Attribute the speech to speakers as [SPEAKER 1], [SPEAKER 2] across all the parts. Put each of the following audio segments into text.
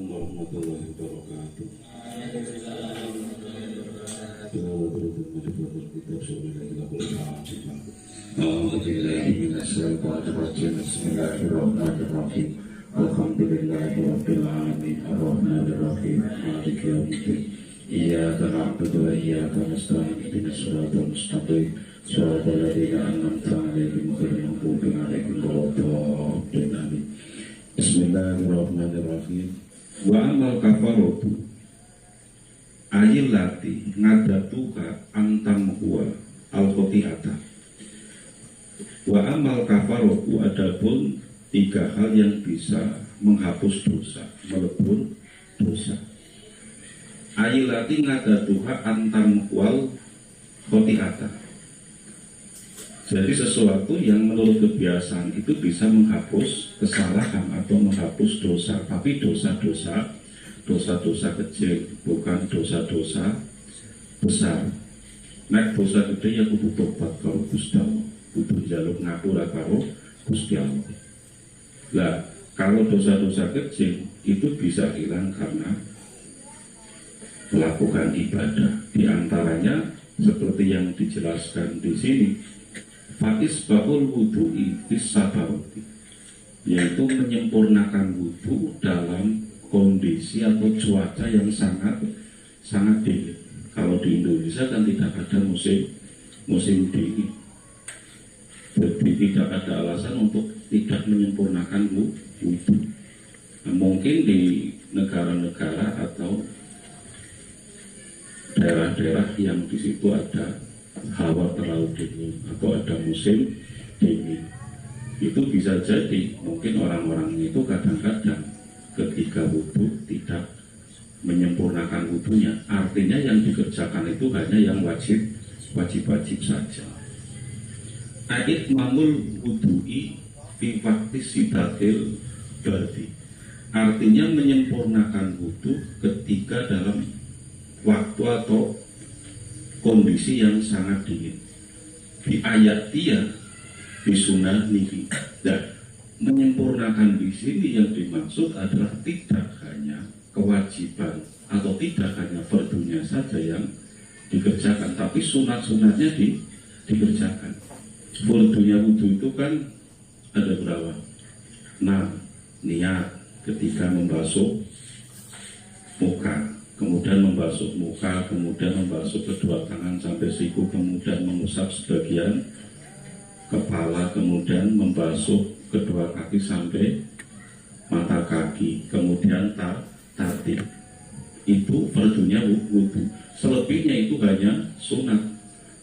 [SPEAKER 1] warahmatullahi wabarakatuh. Bismillahirrahmanirrahim. Alhamdulillahirabbil alamin arrahmanir rahim maliki yaumiddin. Iyyaka na'budu wa iyyaka nasta'in ihdinas siratal mustaqim siratal ladzina an'amta 'alaihim ghairil maghdubi 'alaihim waladdallin. Bismillahirrahmanirrahim. Wa amal kafaratu ayillati ngadatuka antam huwa al-khoti'ata. Wa amal kafaratu adapun tiga hal yang bisa menghapus dosa, melebur dosa. Ayillati ngadatuka antam wal khoti'ata. Jadi sesuatu yang menurut kebiasaan itu bisa menghapus kesalahan atau menghapus dosa, tapi dosa-dosa kecil, bukan dosa-dosa besar. Nek dosa gede ya kudu tobat karo Gusti Allah, kudu njaluk ngapura karo Gusti Allah. Lah, kalau dosa-dosa kecil itu bisa hilang karena melakukan ibadah. Di antaranya seperti yang dijelaskan di sini, Fatis bahul wudu'i bisabaroti, yaitu menyempurnakan wudu dalam kondisi atau cuaca yang sangat dingin. Kalau di Indonesia kan tidak ada musim dingin, jadi tidak ada alasan untuk tidak menyempurnakan wudu. Nah, mungkin di negara-negara atau daerah-daerah yang di situ ada hawa terlalu dingin atau ada musim dingin, itu bisa jadi mungkin orang-orang itu kadang-kadang ketika wudhu tidak menyempurnakan wudhunya. Artinya yang dikerjakan itu hanya yang wajib saja. Ayat mamul wudhu'i fi waktu sidatil berarti artinya menyempurnakan wudhu ketika dalam waktu atau kondisi yang sangat dingin. Di ayat dia di sunnah nihi. Dan menyempurnakan di sini yang dimaksud adalah tidak hanya kewajiban atau tidak hanya fardunya saja yang dikerjakan, tapi sunat-sunatnya dikerjakan. Fardunya wudhu itu kan ada berapa? Nah, niat ketika membasuh muka, kemudian membasuh muka, kemudian membasuh kedua tangan sampai siku, kemudian mengusap sebagian kepala, kemudian membasuh kedua kaki sampai mata kaki, kemudian tatib. Itu fardunya wudhu. Selebihnya itu hanya sunat,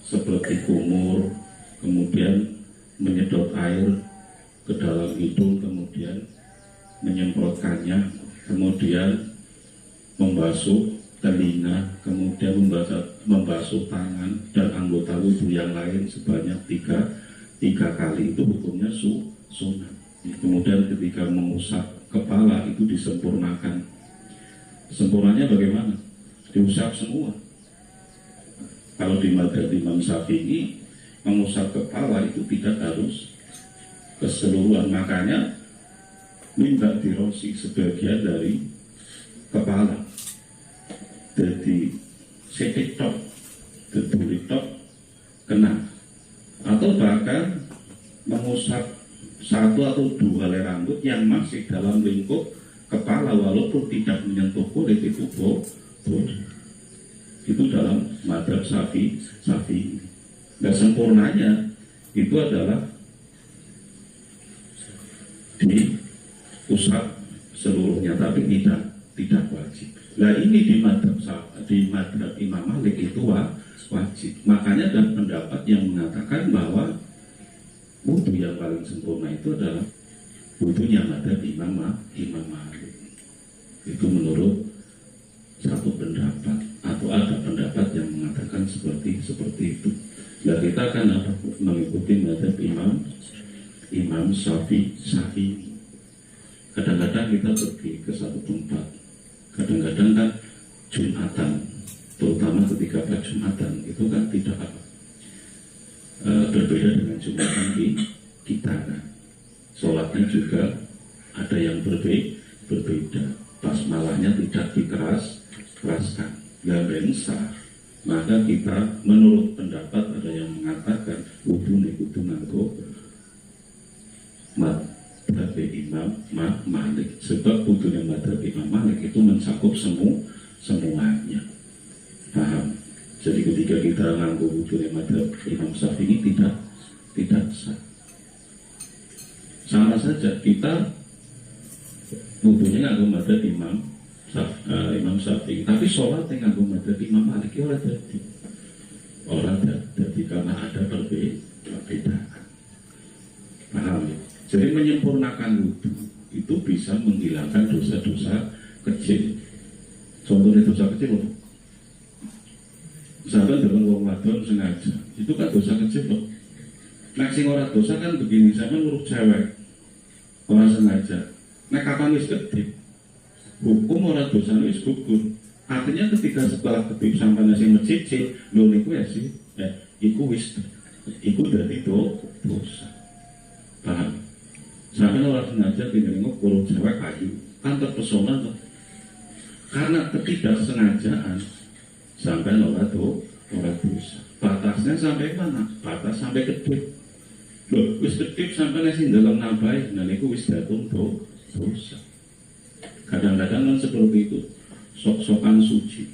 [SPEAKER 1] seperti kumur, kemudian menyedot air ke dalam hidung, kemudian menyemprotkannya, kemudian membasuh telinga, kemudian membasuh tangan dan anggota wudhu yang lain sebanyak tiga kali. Itu hukumnya sunat. Kemudian ketika mengusap kepala itu disempurnakan. Sempurnanya bagaimana? Diusap semua. Kalau di mazhab Imam Syafi'i, mengusap kepala itu tidak harus keseluruhan, makanya minta dirosi sebagian dari kepala. Jadi sedikit tok, deduri tok kena, atau bahkan mengusap satu atau dua helai rambut yang masih dalam lingkup kepala walaupun tidak menyentuh kulit itu boleh. Itu dalam mazhab Syafi'i. Dan sempurnanya itu adalah diusap seluruhnya, tapi tidak wajib. Nah, ini di madhab Imam Malik itu wajib. Makanya ada pendapat yang mengatakan bahwa wudhu yang paling sempurna itu adalah wudhunya madhab Imam Malik. Itu menurut satu pendapat, atau ada pendapat yang mengatakan seperti itu. Dan kita akan mengikuti madhab Imam Syafi'i. Kadang-kadang kita pergi ke satu tempat, kadang-kadang kan Jumatan, terutama ketika pas Jumatan itu kan tidak berbeda dengan Jumatan di kita kan. Sholatnya juga ada yang berbeda. basmalahnya tidak dikeraskan, nggak sah. Maka kita menurut pendapat ada yang mengatakan wudu nganggo madhab Imam Malik, sebab wudunya madhab Imam Malik itu mencakup semuanya. Paham? Jadi ketika kita nganggo wudunya madhab Imam Syafi'i tidak sah. Sama saja kita wudunya nganggo madhab Imam Syafi'i, tapi sholat yang nganggo madhab Imam Malik orang jadi karena ada perbedaan. Paham? Jadi menyempurnakan wudu itu bisa menghilangkan dosa-dosa kecil. Contohnya dosa kecil loh. Misalkan dalam wong wadon sengaja, itu kan dosa kecil loh. Nek sing ora dosa kan begini, sama nguruk cewek orang sengaja. Nek kapan wis kedip, hukum orang dosa wis gugur. Artinya ketika setelah kedip sampai nasi mencicil, lho niku ya sih, iku wis, iku dari dosa. Paham? Sampai orang sengaja tidak nguruk cewek kayu, kan terpesona tuh. Karena ketidaksengajaan sampai orang dosa. Batasnya sampai mana? Batas sampai kedip. Loh, wis kedip sampai nasi dalam nabai, nah niku wis datung dosa. Kadang-kadang kan seperti itu, sok-sokan suci.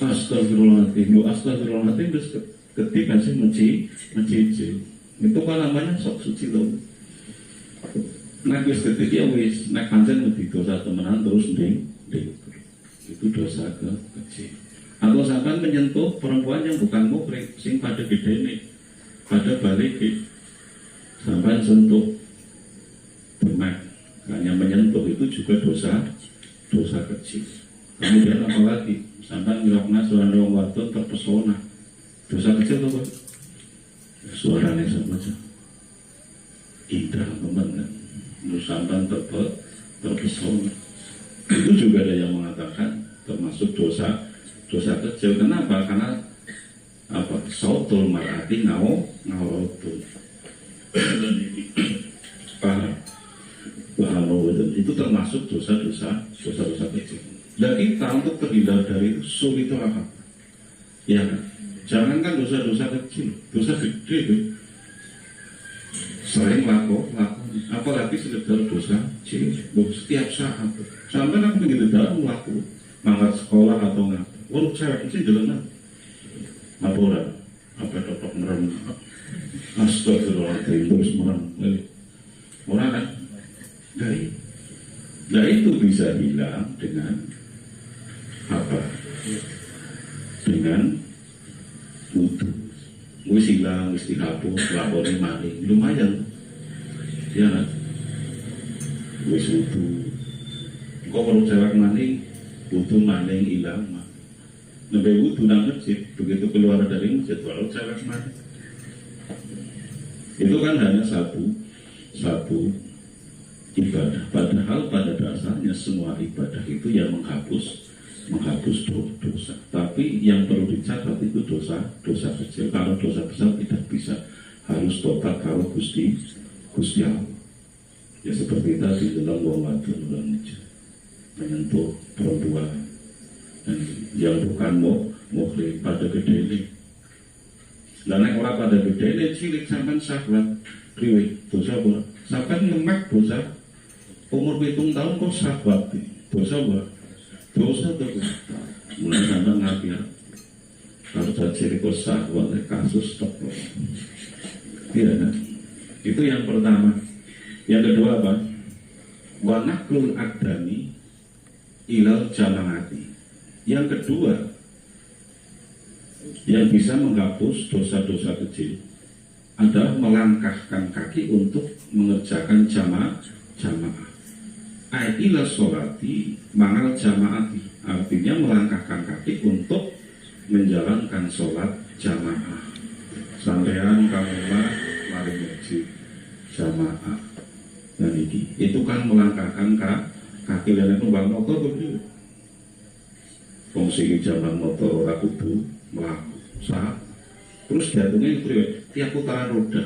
[SPEAKER 1] Astagfirullahaladzim, terus kedip masih mencicil. Itu kan namanya sok suci loh. Nah wis kedip ya wis, nek pancen mesti dosa temenan terus ding. Itu dosa kecil. Atau sampai menyentuh perempuan yang bukan muhrim, sing pada gedene, pada balik, sampai sentuh demak, hanya menyentuh itu juga dosa kecil. Kemudian apalagi sampai ngirokna suara orang wadon terpesona, dosa kecil apa? Suaranya sama aja indah banget, terus sampai terpesona. Itu juga ada yang mengatakan termasuk dosa kecil. Kenapa? Karena apa? Sautul mar'ati ngawautul. Paham? Itu termasuk dosa kecil. Dan kita untuk terhindar dari itu sulit apa? Ya kan? Jangankan dosa kecil, dosa gede itu sering laku, apalagi sekedar dosa kecil. Setiap saat sampai aku begitu dalam laku mangkat sekolah atau ngapa, waduh cewek sih jalan laporan apa totok merem, astagfirullahaladzim terus merem, orang kan dari itu bisa hilang dengan apa? Dengan wudu. Wis hilang, wis dihapus, laporin maling, lumayan, ya kan? Wis wudu, kok perlu cewek maling, wudu maling hilang, nembe wudu nang masjid, begitu keluar dari masjid, walau cewek maling, itu kan hanya satu ibadah. Padahal pada dasarnya semua ibadah itu yang menghapus dosa. Tapi yang perlu dicatat itu dosa kecil. Kalau dosa besar tidak bisa, harus total kalau Gusti Allah. Ya seperti tadi dalam wong wadon menyentuh perempuan dan yang bukan muhrim pada gedene. Lah nek ora pada gedene cilik sampean syahwat riwe dosa apa? Sampean ngemak dosa umur 7 tahun kok syahwat dosa apa? Dosa tuh mulai sampai ngapain kalau jadi kosa oleh kasus stop ya kan? Itu yang pertama. Yang kedua apa? Wanaklul adami ilal jamaati. Yang kedua yang bisa menghapus dosa-dosa kecil adalah melangkahkan kaki untuk mengerjakan jamaah. Ila sholati mangal jamaati, artinya melangkahkan kaki untuk menjalankan sholat jamaah. Sampean kamulah mari masjid jamaah. Dan itu kan melangkahkan kaki dan itu bang motor begitu. Fungsi jalan motor aku tuh melaku saat terus jatuhnya itu tiap putaran roda.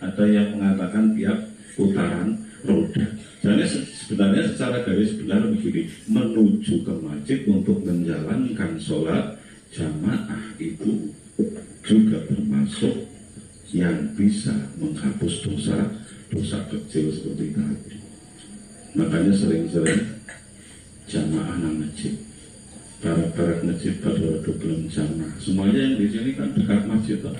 [SPEAKER 1] Ada yang mengatakan tiap putaran roda. Jadi sebenarnya secara garis besar begini, menuju ke masjid untuk menjalankan sholat jamaah itu juga termasuk yang bisa menghapus dosa kecil seperti tadi. Makanya sering-sering jamaah nang masjid, barak-barak masjid pada belum jamaah. Semuanya yang di sini kan dekat masjid toh.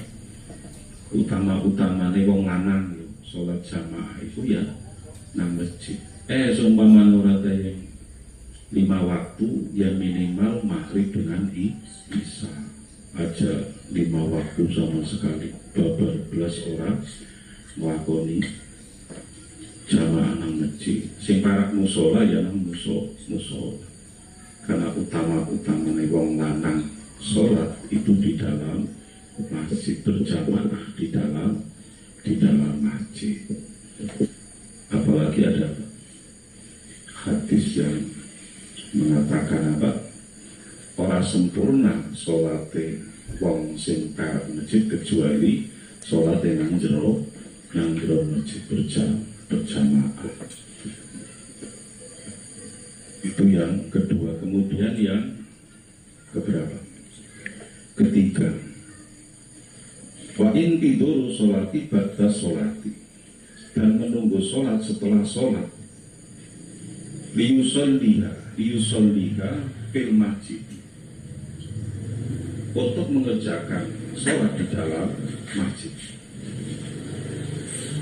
[SPEAKER 1] Utama nih wong lanang sholat jamaah itu ya nang masjid. Seumpama nurata yang 5 waktu ya minimal maghrib dengan isya aja 5 waktu sama sekali. 12 orang melakoni jamaah nang masjid. Sing parak musola ya nang musola. Karena utama nih wong lanang sholat itu di dalam masjid, berjamaah di dalam masjid. Apalagi ada hadis yang mengatakan apa? Orang sempurna sholatnya wong sing parek masjid kecuali sholatnya nang jero masjid berjamaah. Itu yang kedua. Kemudian yang keberapa? Ketiga, wa in tidur sholati ba'da sholati, dan menunggu sholat setelah sholat. Liyusolliha fil masjid, untuk mengerjakan sholat di dalam masjid.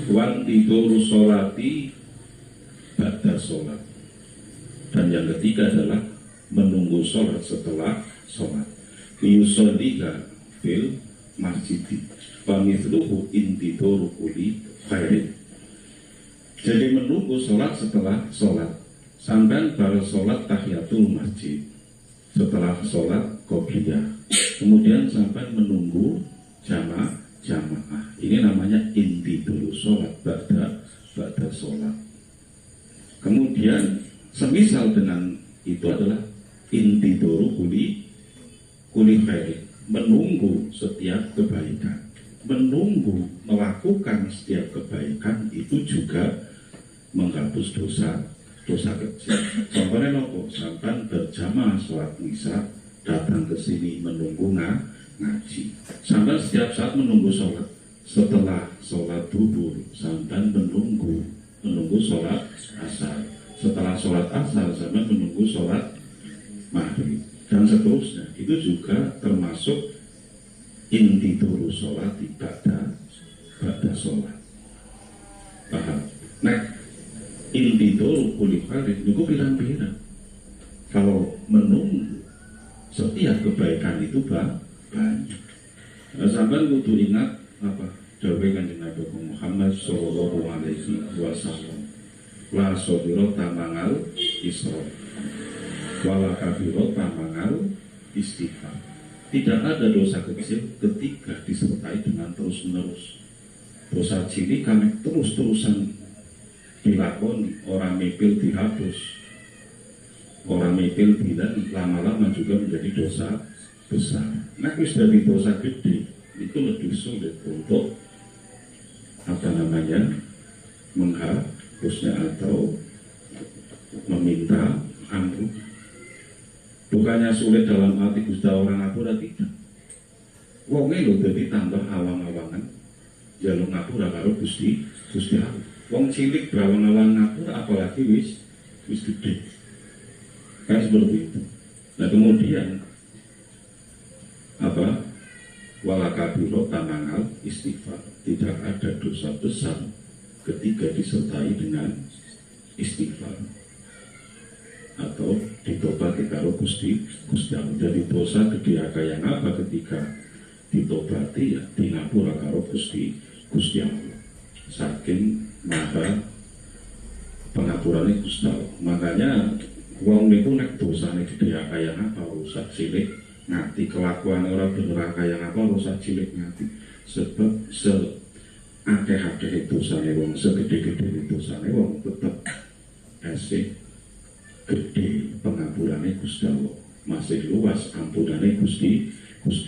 [SPEAKER 1] Wan tidur sholati ba'da sholat, dan yang ketiga adalah menunggu sholat setelah sholat. Liyusolliha fil masjid, pamithluhu intiduru uli khairin. Jadi menunggu sholat setelah sholat. Sampai pada sholat tahiyatul masjid, setelah sholat qobliyah, kemudian sampai menunggu jamaah. Ini namanya intiduru sholat ba'da sholat. Kemudian semisal dengan itu adalah intiduru uli khairin, menunggu setiap kebaikan. Menunggu melakukan setiap kebaikan itu juga menghapus dosa kecil. Contohnya nopo, sampai berjamaah sholat isya, datang ke sini menunggu ngaji. Sampai setiap saat menunggu sholat. Setelah sholat duhur, sampai menunggu sholat asar. Setelah sholat asar, sampai menunggu sholat maghrib, dan seterusnya. Itu juga termasuk intiduru sholat ba'da sholat. Paham? Nah, intiduru uli khairin itu bilang-bilang. Kalau menunggu setiap kebaikan itu banyak. Sampai kudu ingat apa? Dawuh Kanjeng Nabi Muhammad sallallahu alaihi wasallam. La sodiro tamangal isra, wala kabiro tamangal istighfar. Tidak ada dosa kecil ketika disertai dengan terus-menerus. Dosa cilik kami terus-terusan dilakoni, orang mepil dihapus, orang mepil bilang lama-lama juga menjadi dosa besar. Nah, dari dosa gede itu lebih sulit untuk menghapusnya atau meminta ampun. Bukannya sulit dalam arti Gusti orang ngapura, tidak. Wonge lho dadi tambah awang-awangan jaluk ngapura karo Gusti Allah. Wong cilik berawang-awang ngapura, apalagi wis gede. Kan seperti itu. Nah, kemudian apa? Wala kabiro tamangal istighfar. Tidak ada dosa besar ketika disertai dengan istighfar atau ditobati karo Gusti Allah. Jadi dosa gede yang apa ketika ditobati ya di ngapura karo Gusti Allah. Saking maha pengapurane Gusti Allah. Makanya wong niku nek dosane gede yang apa rusak cilik ngati, kelakuan orang bener yang apa rusak cilik ngati. Sebab akeh-akeh dosane wong, segede-gede dosane wong tetep esih gede pengapurane Gusti Allah, masih luas ampunane Gusti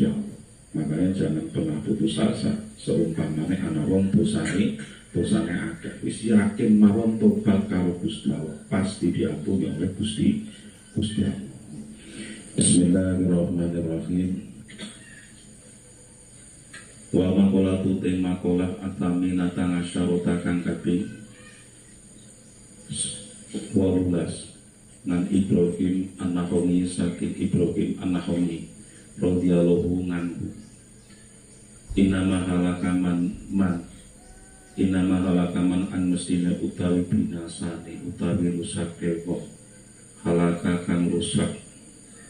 [SPEAKER 1] Allah. Makanya jangan pernah putus asa. Seumpamane ana wong dosane dosane akeh. Wis yakin mawon tobat karo Gusti Allah, pasti diampuni oleh Gusti Allah. Bismillahirrahmanirrahim. Wa maqolatu te maqolah atamina tanga syarota kang kaping 18 nan Ibrahim an-Nakhomi saking Ibrahim an-Nakhomi radhiyallahu anhu. Inama halakaman an mestine utawi binasane utawi rusake kok halaka kang rusak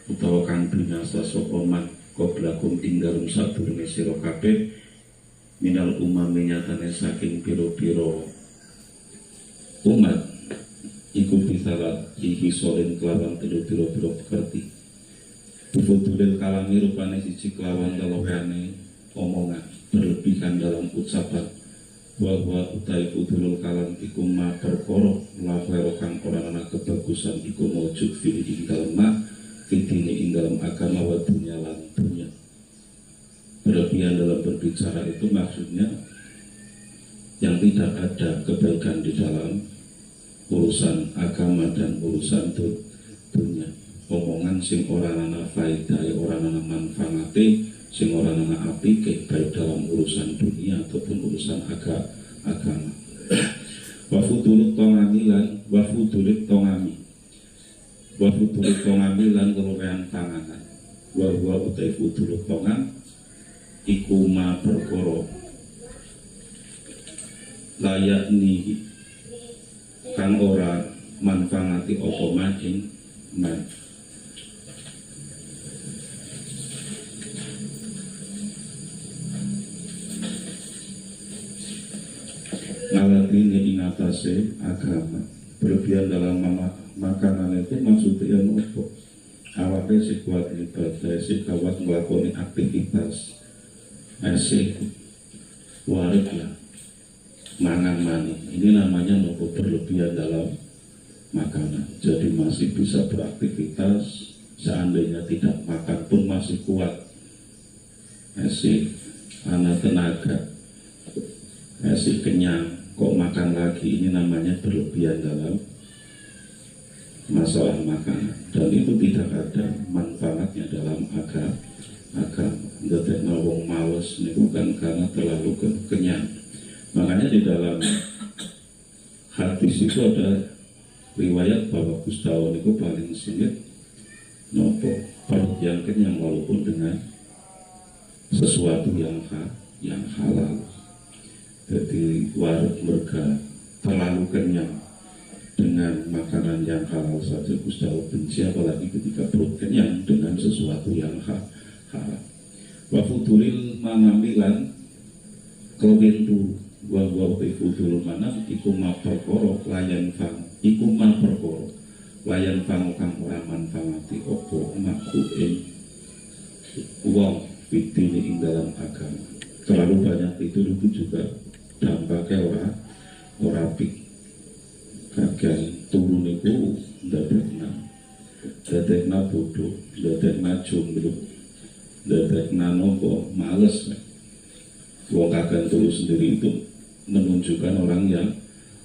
[SPEAKER 1] utawa kang binasa sapa man qoblakum ing dalem sadurunge sira kabeh minal umami nyatane saking pira-pira umat iku bisalat ihisolin kelawan pira-pira pekerti bufudulil kalami rupane siji kelawan dalokane omongan berlebihan dalam ucapan bahwa utai fudulul kalam iku ma perkara lafero kang ora ana kebagusan iku mujud fi ing dalem fitine ing dalam agama wa dunya lan dunya. Berlebihan dalam berbicara itu maksudnya yang tidak ada kebaikan di dalam urusan agama dan urusan dunya. Omongan sing ora ana faedah, ora ana manfaate, sing ora ana apike baik dalam urusan dunia ataupun urusan agama. Wa fudulut tongami lan wa fudulit tongami wa fudulut tongami lan keluwehan panganan. Wa utai fudulut tongam iku ma perkara layak nihi kang ora manfaati apa maning man. Ngalatine ing atase agama. Berlebihan dalam makanan itu maksudnya apa? Awake sing kuat ibadah, sing kuat nglakoni aktivitas asik warik ya mangan mani. Ini namanya nopo berlebihan dalam makanan. Jadi masih bisa beraktivitas, seandainya tidak makan pun masih kuat, asik, anak tenaga, asik kenyang, kok makan lagi. Ini namanya berlebihan dalam masalah makanan, dan itu tidak ada manfaatnya dalam agama. Ndadekno wong males niku kan karena terlalu kenyang. Makanya di dalam hadis itu ada riwayat bahwa Gusti Allah niku paling sulit nopo perut yang kenyang walaupun dengan sesuatu yang halal. Jadi warak mereka terlalu kenyang dengan makanan yang halal saja Gusti Allah benci, apalagi ketika perut kenyang dengan sesuatu yang halal. Wa fudulil manamilan kewentu wa fudulul manam iku ma perkara layan fang iku ma perkara layan fang kang ora manfaati opo makhluk ing wong fitine ing dalam agama. Terlalu banyak itu juga dampaknya ora apik. Gagal turun itu dadekna bodoh, dadekna jomblo, dadekna nopo males. Wong kagak turun sendiri itu menunjukkan orang yang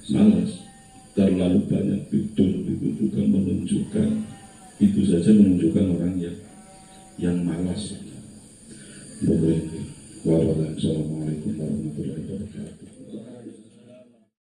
[SPEAKER 1] malas. Terlalu banyak tidur itu juga menunjukkan, itu saja menunjukkan orang yang malas. Assalamualaikum warahmatullahi wabarakatuh.